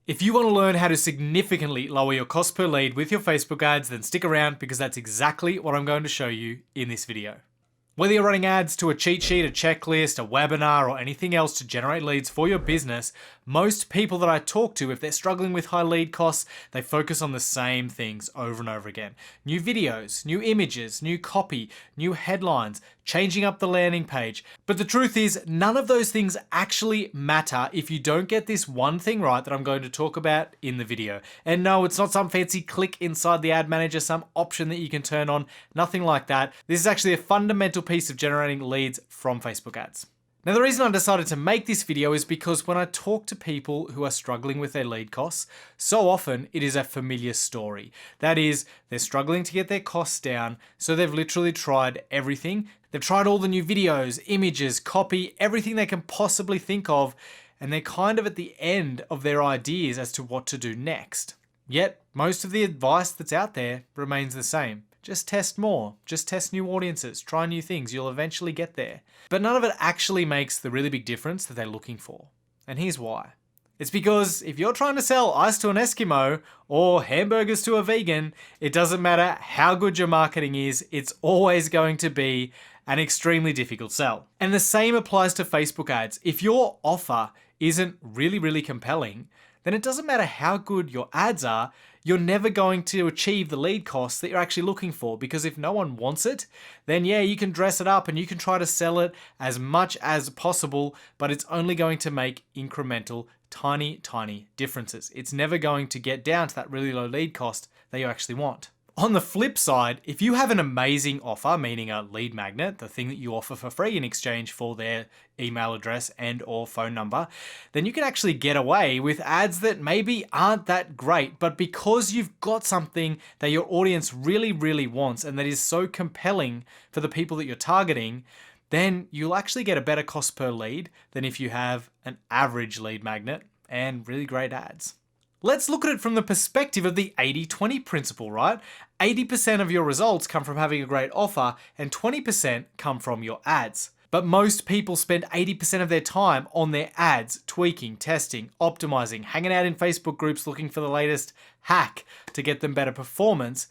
If you want to learn how to significantly lower your cost per lead with your Facebook ads, then stick around because that's exactly what I'm going to show you in this video. Whether you're running ads to a cheat sheet, a checklist, a webinar, or anything else to generate leads for your business, most people that I talk to, if they're struggling with high lead costs, they focus on the same things over and over again. New videos, new images, new copy, new headlines, changing up the landing page. But the truth is, none of those things actually matter if you don't get this one thing right that I'm going to talk about in the video. And no, it's not some fancy click inside the ad manager, some option that you can turn on, nothing like that. This is actually a fundamental piece of generating leads from Facebook ads. Now, the reason I decided to make this video is because when I talk to people who are struggling with their lead costs, so often it is a familiar story. That is, they're struggling to get their costs down, so they've literally tried everything. They've tried all the new videos, images, copy, everything they can possibly think of, and they're kind of at the end of their ideas as to what to do next. Yet, most of the advice that's out there remains the same. Just test more, just test new audiences, try new things, you'll eventually get there. But none of it actually makes the really big difference that they're looking for. And here's why. It's because if you're trying to sell ice to an Eskimo or hamburgers to a vegan, it doesn't matter how good your marketing is, it's always going to be an extremely difficult sell. And the same applies to Facebook ads. If your offer isn't really compelling, then it doesn't matter how good your ads are, you're never going to achieve the lead costs that you're actually looking for, because if no one wants it, then yeah, you can dress it up and you can try to sell it as much as possible, but it's only going to make incremental, tiny differences. It's never going to get down to that really low lead cost that you actually want. On the flip side, if you have an amazing offer, meaning a lead magnet, the thing that you offer for free in exchange for their email address and or phone number, then you can actually get away with ads that maybe aren't that great, but because you've got something that your audience really wants and that is so compelling for the people that you're targeting, then you'll actually get a better cost per lead than if you have an average lead magnet and really great ads. Let's look at it from the perspective of the 80-20 principle, right? 80% of your results come from having a great offer and 20% come from your ads. But most people spend 80% of their time on their ads, tweaking, testing, optimizing, hanging out in Facebook groups looking for the latest hack to get them better performance,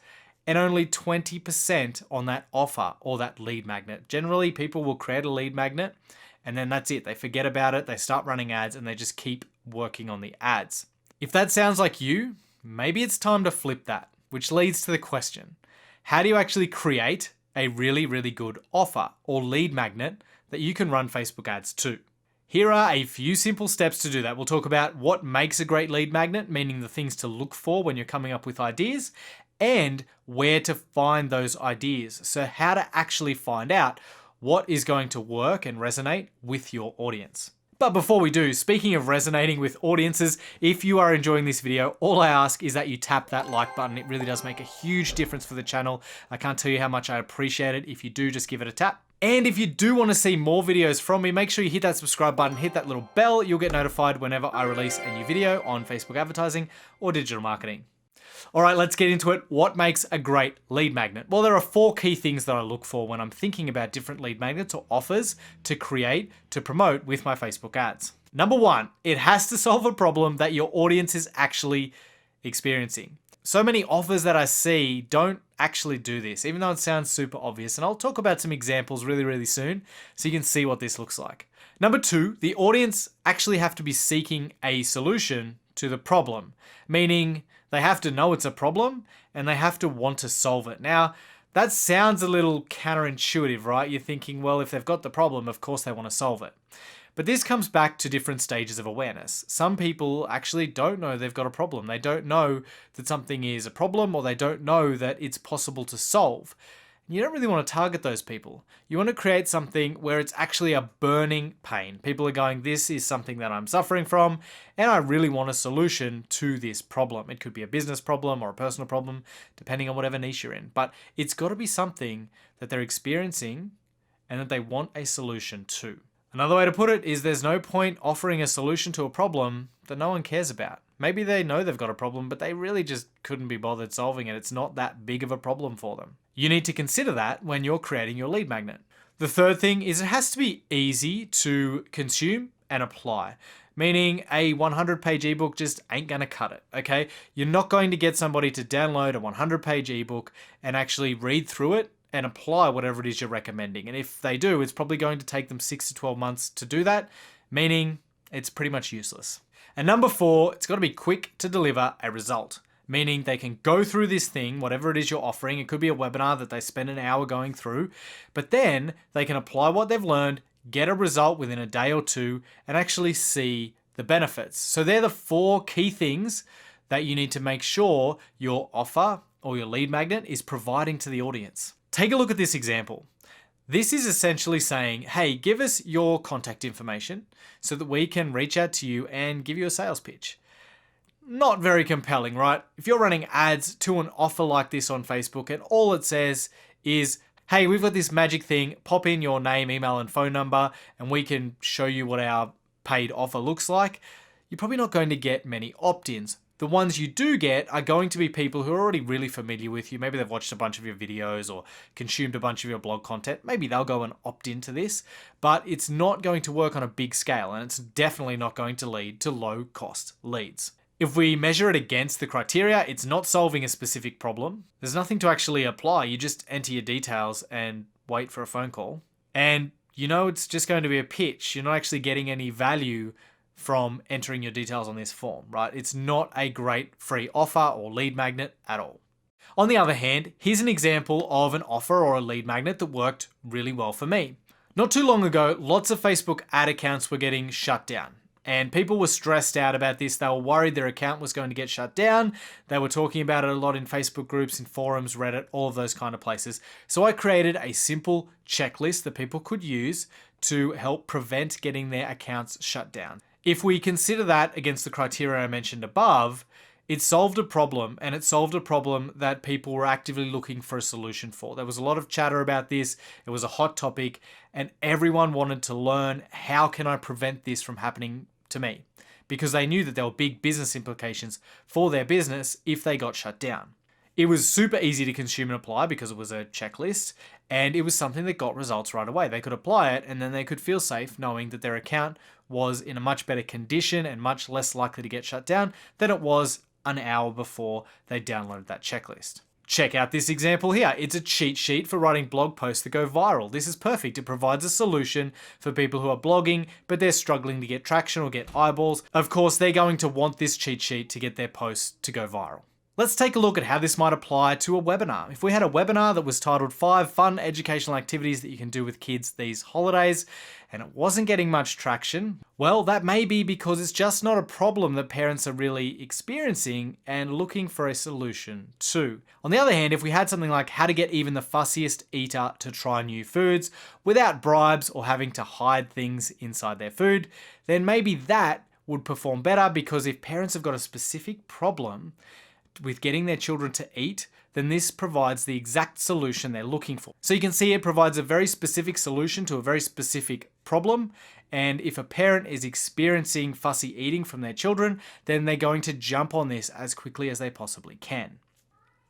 and only 20% on that offer or that lead magnet. Generally, people will create a lead magnet and then that's it. They forget about it, they start running ads, and they just keep working on the ads. If that sounds like you, maybe it's time to flip that, which leads to the question, how do you actually create a really good offer or lead magnet that you can run Facebook ads to? Here are a few simple steps to do that. We'll talk about what makes a great lead magnet, meaning the things to look for when you're coming up with ideas, and where to find those ideas. So how to actually find out what is going to work and resonate with your audience. But before we do, speaking of resonating with audiences, if you are enjoying this video, all I ask is that you tap that like button. It really does make a huge difference for the channel. I can't tell you how much I appreciate it. If you do, just give it a tap. And if you do want to see more videos from me, make sure you hit that subscribe button, hit that little bell. You'll get notified whenever I release a new video on Facebook advertising or digital marketing. All right, let's get into it. What makes a great lead magnet? Well, there are 4 key things that I look for when I'm thinking about different lead magnets or offers to create, to promote with my Facebook ads. Number 1, it has to solve a problem that your audience is actually experiencing. So many offers that I see don't actually do this, even though it sounds super obvious. And I'll talk about some examples really soon so you can see what this looks like. Number 2, the audience actually have to be seeking a solution to the problem, meaning they have to know it's a problem and they have to want to solve it. Now, that sounds a little counterintuitive, right? You're thinking, well, if they've got the problem, of course they want to solve it. But this comes back to different stages of awareness. Some people actually don't know they've got a problem. They don't know that something is a problem, or they don't know that it's possible to solve. You don't really want to target those people. You want to create something where it's actually a burning pain. People are going, this is something that I'm suffering from, and I really want a solution to this problem. It could be a business problem or a personal problem, depending on whatever niche you're in. But it's got to be something that they're experiencing and that they want a solution to. Another way to put it is there's no point offering a solution to a problem that no one cares about. Maybe they know they've got a problem, but they really just couldn't be bothered solving it. It's not that big of a problem for them. You need to consider that when you're creating your lead magnet. The third thing is it has to be easy to consume and apply. meaning a 100-page ebook just ain't gonna cut it, okay? You're not going to get somebody to download a 100-page ebook and actually read through it and apply whatever it is you're recommending. And if they do, it's probably going to take them 6 to 12 months to do that, meaning it's pretty much useless. And number 4, it's got to be quick to deliver a result, meaning they can go through this thing, whatever it is you're offering. It could be a webinar that they spend an hour going through, but then they can apply what they've learned, get a result within a day or two, and actually see the benefits. So they're the 4 key things that you need to make sure your offer or your lead magnet is providing to the audience. Take a look at this example. This is essentially saying, hey, give us your contact information so that we can reach out to you and give you a sales pitch. Not very compelling, right? If you're running ads to an offer like this on Facebook and all it says is, hey, we've got this magic thing, pop in your name, email, and phone number, and we can show you what our paid offer looks like, you're probably not going to get many opt-ins. The ones you do get are going to be people who are already really familiar with you. Maybe they've watched a bunch of your videos or consumed a bunch of your blog content. Maybe they'll go and opt into this, but it's not going to work on a big scale, and it's definitely not going to lead to low-cost leads. If we measure it against the criteria, it's not solving a specific problem. There's nothing to actually apply. You just enter your details and wait for a phone call. And you know it's just going to be a pitch. You're not actually getting any value from entering your details on this form, right? It's not a great free offer or lead magnet at all. On the other hand, here's an example of an offer or a lead magnet that worked really well for me. Not too long ago, lots of Facebook ad accounts were getting shut down. And people were stressed out about this. They were worried their account was going to get shut down. They were talking about it a lot in Facebook groups, in forums, Reddit, all of those kind of places. So I created a simple checklist that people could use to help prevent getting their accounts shut down. If we consider that against the criteria I mentioned above, it solved a problem, and it solved a problem that people were actively looking for a solution for. There was a lot of chatter about this. It was a hot topic, and everyone wanted to learn, how can I prevent this from happening to me? Because they knew that there were big business implications for their business if they got shut down. It was super easy to consume and apply because it was a checklist, and it was something that got results right away. They could apply it, and then they could feel safe knowing that their account was in a much better condition and much less likely to get shut down than it was an hour before they downloaded that checklist. Check out this example here. It's a cheat sheet for writing blog posts that go viral. This is perfect. It provides a solution for people who are blogging, but they're struggling to get traction or get eyeballs. Of course, they're going to want this cheat sheet to get their posts to go viral. Let's take a look at how this might apply to a webinar. If we had a webinar that was titled 5 fun educational activities that you can do with kids these holidays, and it wasn't getting much traction, well, that may be because it's just not a problem that parents are really experiencing and looking for a solution to. On the other hand, if we had something like how to get even the fussiest eater to try new foods without bribes or having to hide things inside their food, then maybe that would perform better, because if parents have got a specific problem with getting their children to eat, then this provides the exact solution they're looking for. So you can see it provides a very specific solution to a very specific problem. And if a parent is experiencing fussy eating from their children, then they're going to jump on this as quickly as they possibly can.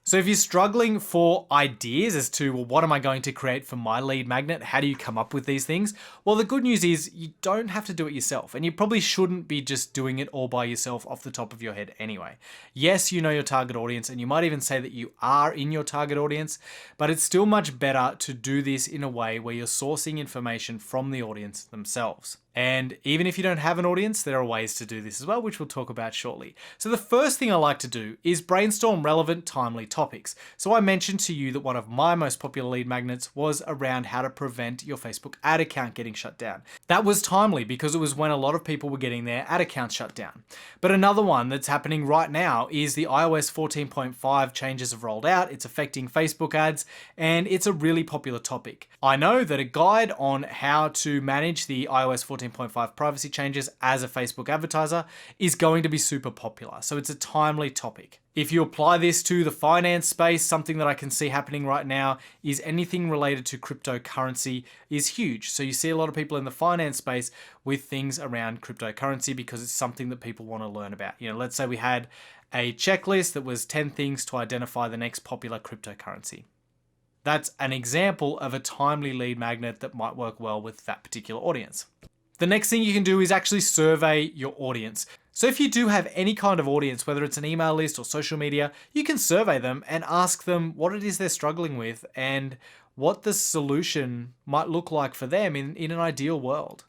So if you're struggling for ideas as to, well, what am I going to create for my lead magnet? How do you come up with these things? Well, the good news is you don't have to do it yourself, and you probably shouldn't be just doing it all by yourself off the top of your head anyway. Yes, you know your target audience, and you might even say that you are in your target audience, but it's still much better to do this in a way where you're sourcing information from the audience themselves. And even if you don't have an audience, there are ways to do this as well, which we'll talk about shortly. So the first thing I like to do is brainstorm relevant, timely topics. So I mentioned to you that one of my most popular lead magnets was around how to prevent your Facebook ad account getting shut down. That was timely because it was when a lot of people were getting their ad accounts shut down. But another one that's happening right now is the iOS 14.5 changes have rolled out. It's affecting Facebook ads, and it's a really popular topic. I know that a guide on how to manage the iOS 14.5 privacy changes as a Facebook advertiser is going to be super popular. So it's a timely topic. If you apply this to the finance space, something that I can see happening right now is anything related to cryptocurrency is huge. So you see a lot of people in the finance space with things around cryptocurrency because it's something that people want to learn about. You know, let's say we had a checklist that was 10 things to identify the next popular cryptocurrency. That's an example of a timely lead magnet that might work well with that particular audience. The next thing you can do is actually survey your audience. So if you do have any kind of audience, whether it's an email list or social media, you can survey them and ask them what it is they're struggling with and what the solution might look like for them in an ideal world.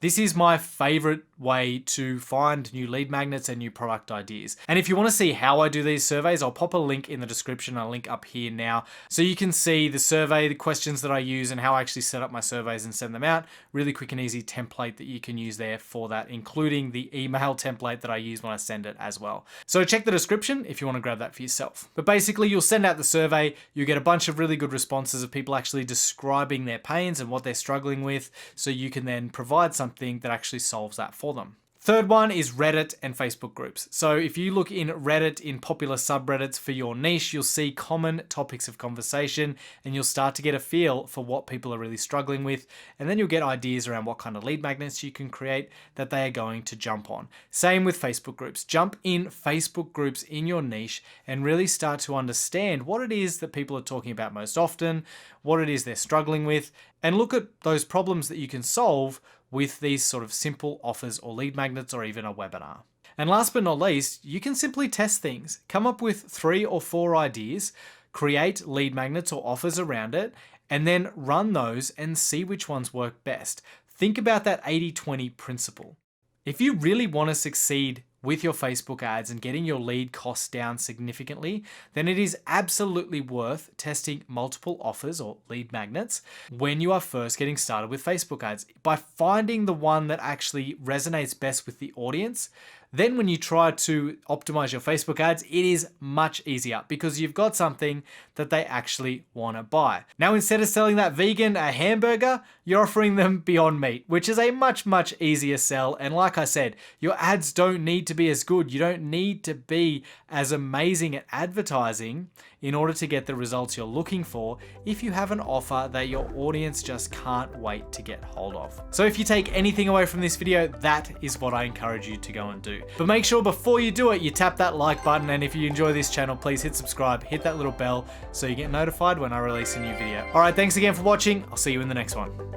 This is my favorite way to find new lead magnets and new product ideas. And if you want to see how I do these surveys, I'll pop a link in the description, a link up here now, so you can see the survey, the questions that I use, and how I actually set up my surveys and send them out. Really quick and easy template that you can use there for that, including the email template that I use when I send it as well. So check the description if you want to grab that for yourself. But basically, you'll send out the survey, you get a bunch of really good responses of people actually describing their pains and what they're struggling with, so you can then provide something that actually solves that for them. Third one is Reddit and Facebook groups. So if you look in Reddit in popular subreddits for your niche, you'll see common topics of conversation and you'll start to get a feel for what people are really struggling with. And then you'll get ideas around what kind of lead magnets you can create that they are going to jump on. Same with Facebook groups. Jump in Facebook groups in your niche and really start to understand what it is that people are talking about most often, what it is they're struggling with, and look at those problems that you can solve with these sort of simple offers or lead magnets or even a webinar. And last but not least, you can simply test things. Come up with 3 or 4 ideas, create lead magnets or offers around it, and then run those and see which ones work best. Think about that 80-20 principle. If you really want to succeed with your Facebook ads and getting your lead costs down significantly, then it is absolutely worth testing multiple offers or lead magnets when you are first getting started with Facebook ads. By finding the one that actually resonates best with the audience, then when you try to optimize your Facebook ads, it is much easier because you've got something that they actually want to buy. Now, instead of selling that vegan a hamburger, you're offering them Beyond Meat, which is a much, much easier sell. And like I said, your ads don't need to be as good. You don't need to be as amazing at advertising in order to get the results you're looking for if you have an offer that your audience just can't wait to get hold of. So if you take anything away from this video, that is what I encourage you to go and do. But make sure before you do it, you tap that like button. And if you enjoy this channel, please hit subscribe, hit that little bell so you get notified when I release a new video. All right, thanks again for watching. I'll see you in the next one.